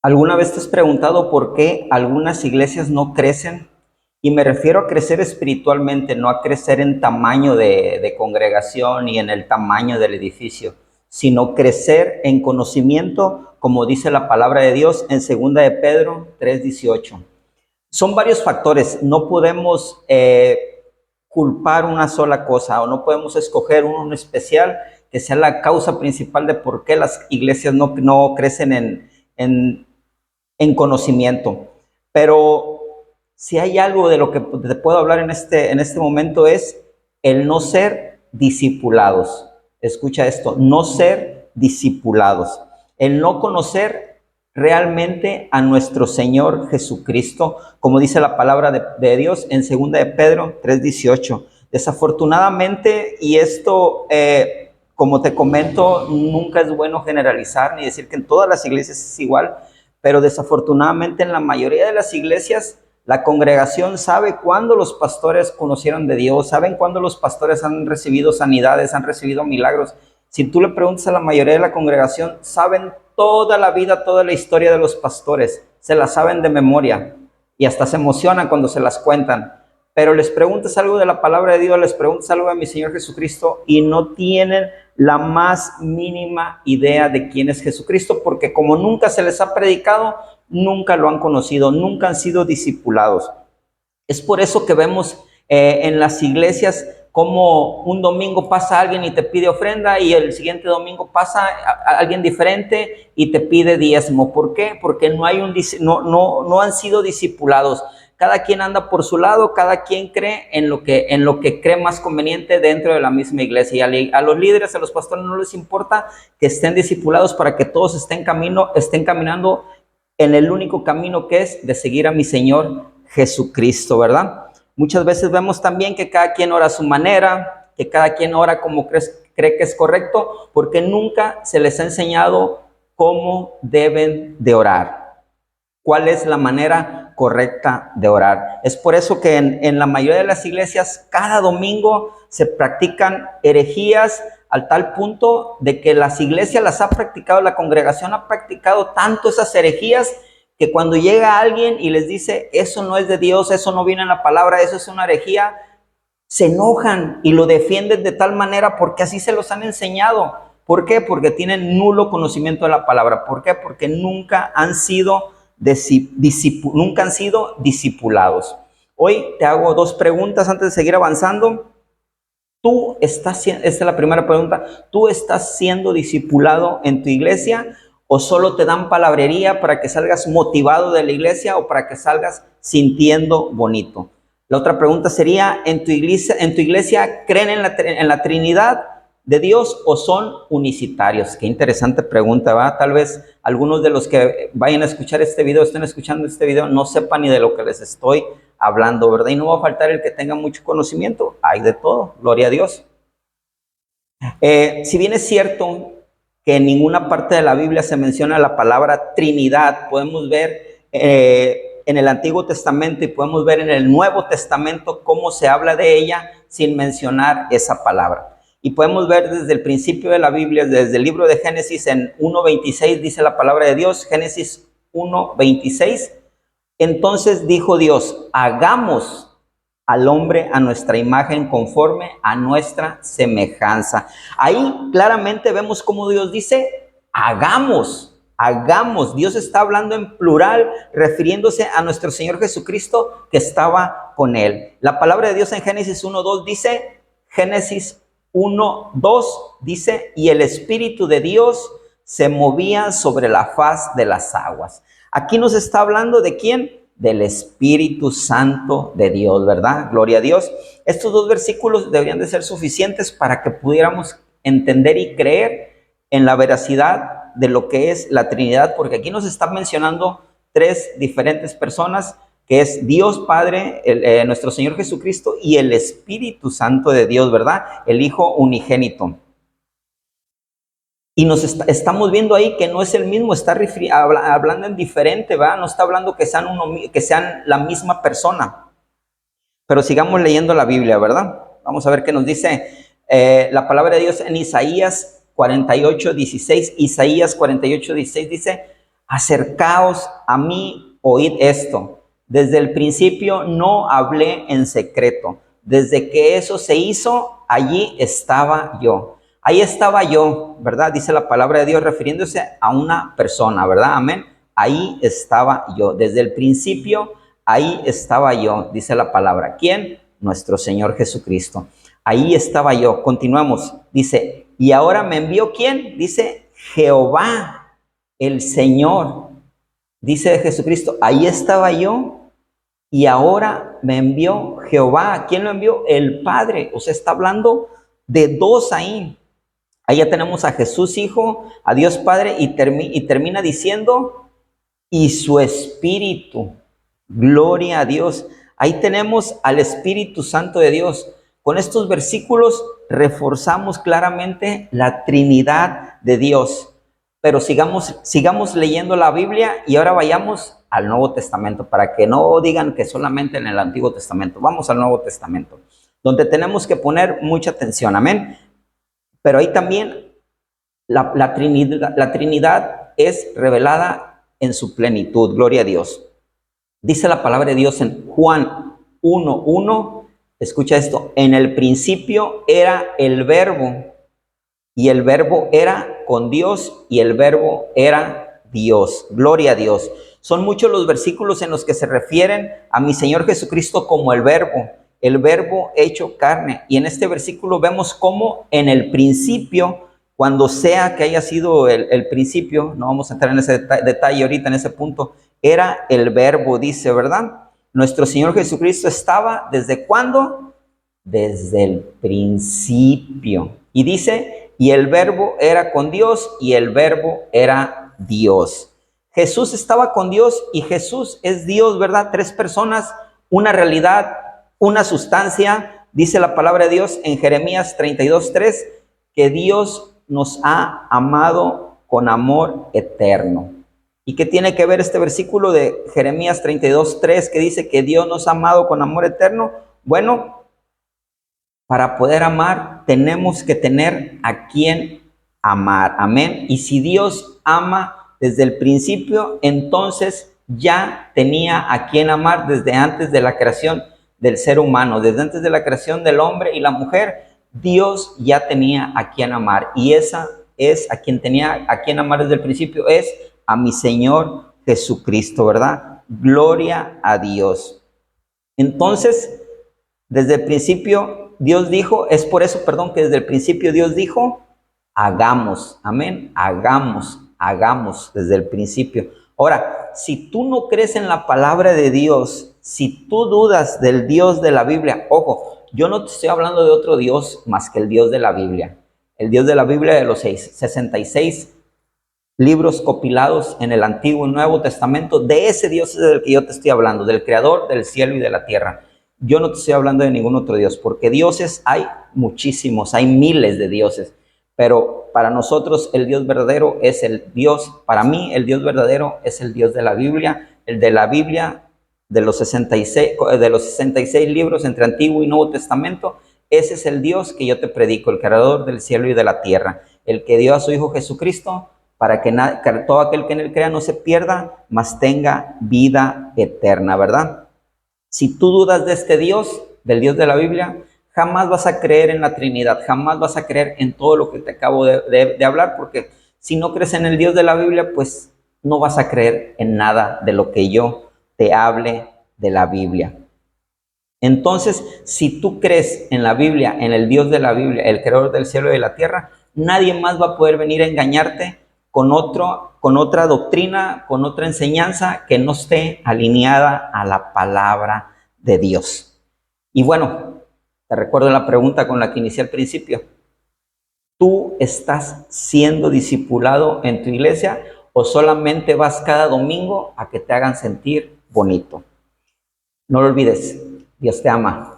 ¿Alguna vez te has preguntado por qué algunas iglesias no crecen? Y me refiero a crecer espiritualmente, no a crecer en tamaño de congregación y en el tamaño del edificio, sino crecer en conocimiento, como dice la palabra de Dios en 2 de Pedro 3:18. Son varios factores, no podemos culpar una sola cosa o no podemos escoger uno en especial que sea la causa principal de por qué las iglesias no crecen en conocimiento. Pero si hay algo de lo que te puedo hablar en este momento es el no ser discipulados. Escucha esto, no ser discipulados. El no conocer realmente a nuestro Señor Jesucristo, como dice la palabra de Dios en 2 de Pedro 3:18. Desafortunadamente, y esto, como te comento, nunca es bueno generalizar ni decir que en todas las iglesias es igual, pero desafortunadamente en la mayoría de las iglesias la congregación sabe cuándo los pastores conocieron de Dios, saben cuándo los pastores han recibido sanidades, han recibido milagros. Si tú le preguntas a la mayoría de la congregación, saben toda la vida, toda la historia de los pastores, se la saben de memoria y hasta se emocionan cuando se las cuentan. Pero les preguntas algo de la palabra de Dios, les preguntas algo de mi Señor Jesucristo y no tienen la más mínima idea de quién es Jesucristo, porque como nunca se les ha predicado, nunca lo han conocido, nunca han sido discipulados. Es por eso que vemos en las iglesias como un domingo pasa alguien y te pide ofrenda y el siguiente domingo pasa alguien diferente y te pide diezmo. ¿Por qué? Porque no han sido discipulados. Cada quien anda por su lado, cada quien cree en lo que cree más conveniente dentro de la misma iglesia. Y a los líderes, a los pastores no les importa que estén discipulados para que todos estén caminando en el único camino que es de seguir a mi Señor Jesucristo, ¿verdad? Muchas veces vemos también que cada quien ora a su manera, que cada quien ora como cree que es correcto, porque nunca se les ha enseñado cómo deben de orar. ¿Cuál es la manera correcta de orar? Es por eso que en la mayoría de las iglesias cada domingo se practican herejías al tal punto de que las iglesias las ha practicado, la congregación ha practicado tanto esas herejías que cuando llega alguien y les dice eso no es de Dios, eso no viene en la palabra, eso es una herejía, se enojan y lo defienden de tal manera porque así se los han enseñado. ¿Por qué? Porque tienen nulo conocimiento de la palabra. ¿Por qué? Porque nunca han sido discipulados. Hoy te hago dos preguntas antes de seguir avanzando. Esta es la primera pregunta, ¿tú estás siendo discipulado en tu iglesia o solo te dan palabrería para que salgas motivado de la iglesia o para que salgas sintiendo bonito? La otra pregunta sería, ¿en tu iglesia creen en la Trinidad de Dios o son unicitarios? Qué interesante pregunta, ¿verdad? Tal vez algunos de los que vayan a escuchar este video, estén escuchando este video, no sepan ni de lo que les estoy hablando, ¿verdad? Y no va a faltar el que tenga mucho conocimiento, hay de todo, gloria a Dios. Si bien es cierto que en ninguna parte de la Biblia se menciona la palabra Trinidad, podemos ver en el Antiguo Testamento y podemos ver en el Nuevo Testamento cómo se habla de ella sin mencionar esa palabra. Y podemos ver desde el principio de la Biblia, desde el libro de Génesis en 1:26 dice la palabra de Dios, Génesis 1:26. Entonces dijo Dios, hagamos al hombre a nuestra imagen conforme a nuestra semejanza. Ahí claramente vemos cómo Dios dice, hagamos. Dios está hablando en plural, refiriéndose a nuestro Señor Jesucristo que estaba con él. La palabra de Dios en Génesis 1:2 dice, Génesis 1:2 dice, y el Espíritu de Dios se movía sobre la faz de las aguas. Aquí nos está hablando de quién, del Espíritu Santo de Dios, ¿verdad? Gloria a Dios. Estos dos versículos deberían de ser suficientes para que pudiéramos entender y creer en la veracidad de lo que es la Trinidad, porque aquí nos está mencionando tres diferentes personas, que es Dios Padre, nuestro Señor Jesucristo y el Espíritu Santo de Dios, ¿verdad? El Hijo unigénito. Y estamos viendo ahí que no es el mismo, está hablando en diferente, ¿verdad? No está hablando que sean la misma persona. Pero sigamos leyendo la Biblia, ¿verdad? Vamos a ver qué nos dice la palabra de Dios en Isaías 48:16. Isaías 48:16 dice, Acercaos a mí, oíd esto. Desde el principio no hablé en secreto. Desde que eso se hizo, allí estaba yo. Ahí estaba yo, ¿verdad? Dice la palabra de Dios refiriéndose a una persona, ¿verdad? Amén. Ahí estaba yo. Desde el principio, ahí estaba yo, dice la palabra. ¿Quién? Nuestro Señor Jesucristo. Ahí estaba yo. Continuamos. Dice, y ahora me envió ¿quién? Dice, Jehová, el Señor. Dice Jesucristo, ahí estaba yo y ahora me envió Jehová. ¿Quién lo envió? El Padre. O sea, está hablando de dos ahí. Ahí ya tenemos a Jesús Hijo, a Dios Padre y termina diciendo, y su Espíritu. Gloria a Dios. Ahí tenemos al Espíritu Santo de Dios. Con estos versículos reforzamos claramente la Trinidad de Dios. Pero sigamos leyendo la Biblia y ahora vayamos al Nuevo Testamento para que no digan que solamente en el Antiguo Testamento. Vamos al Nuevo Testamento, donde tenemos que poner mucha atención. Amén. Pero ahí también la Trinidad es revelada en su plenitud. Gloria a Dios. Dice la palabra de Dios en Juan 1:1. Escucha esto. En el principio era el Verbo, y el Verbo era con Dios, y el Verbo era Dios. Gloria a Dios. Son muchos los versículos en los que se refieren a mi Señor Jesucristo como el Verbo hecho carne. Y en este versículo vemos cómo en el principio, cuando sea que haya sido el principio, no vamos a entrar en ese detalle ahorita, en ese punto, era el Verbo, dice, ¿verdad? Nuestro Señor Jesucristo estaba, ¿desde cuándo? Desde el principio. Y dice, y el Verbo era con Dios, y el Verbo era Dios. Jesús estaba con Dios y Jesús es Dios, ¿verdad? Tres personas, una realidad, una sustancia. Dice la palabra de Dios en Jeremías 32:3, que Dios nos ha amado con amor eterno. ¿Y qué tiene que ver este versículo de Jeremías 32:3 que dice que Dios nos ha amado con amor eterno? Bueno, para poder amar tenemos que tener a quien amar. Amén. Y si Dios ama desde el principio, entonces ya tenía a quien amar desde antes de la creación del ser humano, desde antes de la creación del hombre y la mujer. Dios ya tenía a quien amar, y esa es a quien tenía a quien amar desde el principio, es a mi Señor Jesucristo, ¿verdad? Gloria a Dios. Entonces, desde el principio Dios dijo, es por eso, perdón, que desde el principio Dios dijo, hagamos, amén, hagamos desde el principio. Ahora, si tú no crees en la palabra de Dios, si tú dudas del Dios de la Biblia, ojo, yo no te estoy hablando de otro Dios más que el Dios de la Biblia. El Dios de la Biblia de los 66 libros compilados en el Antiguo y Nuevo Testamento, de ese Dios es del que yo te estoy hablando, del Creador del cielo y de la tierra. Yo no te estoy hablando de ningún otro Dios, porque dioses hay muchísimos, hay miles de dioses, pero para nosotros el Dios verdadero es el Dios, para mí el Dios verdadero es el Dios de la Biblia, el de la Biblia de los 66 libros entre Antiguo y Nuevo Testamento. Ese es el Dios que yo te predico, el Creador del cielo y de la tierra, el que dio a su Hijo Jesucristo para que todo aquel que en él crea no se pierda, mas tenga vida eterna, ¿verdad? Si tú dudas de este Dios, del Dios de la Biblia, jamás vas a creer en la Trinidad, jamás vas a creer en todo lo que te acabo de hablar, porque si no crees en el Dios de la Biblia, pues no vas a creer en nada de lo que yo te hable de la Biblia. Entonces, si tú crees en la Biblia, en el Dios de la Biblia, el Creador del cielo y de la tierra, nadie más va a poder venir a engañarte con otra doctrina, con otra enseñanza que no esté alineada a la palabra de Dios. Y bueno, te recuerdo la pregunta con la que inicié al principio. ¿Tú estás siendo discipulado en tu iglesia o solamente vas cada domingo a que te hagan sentir bonito? No lo olvides, Dios te ama.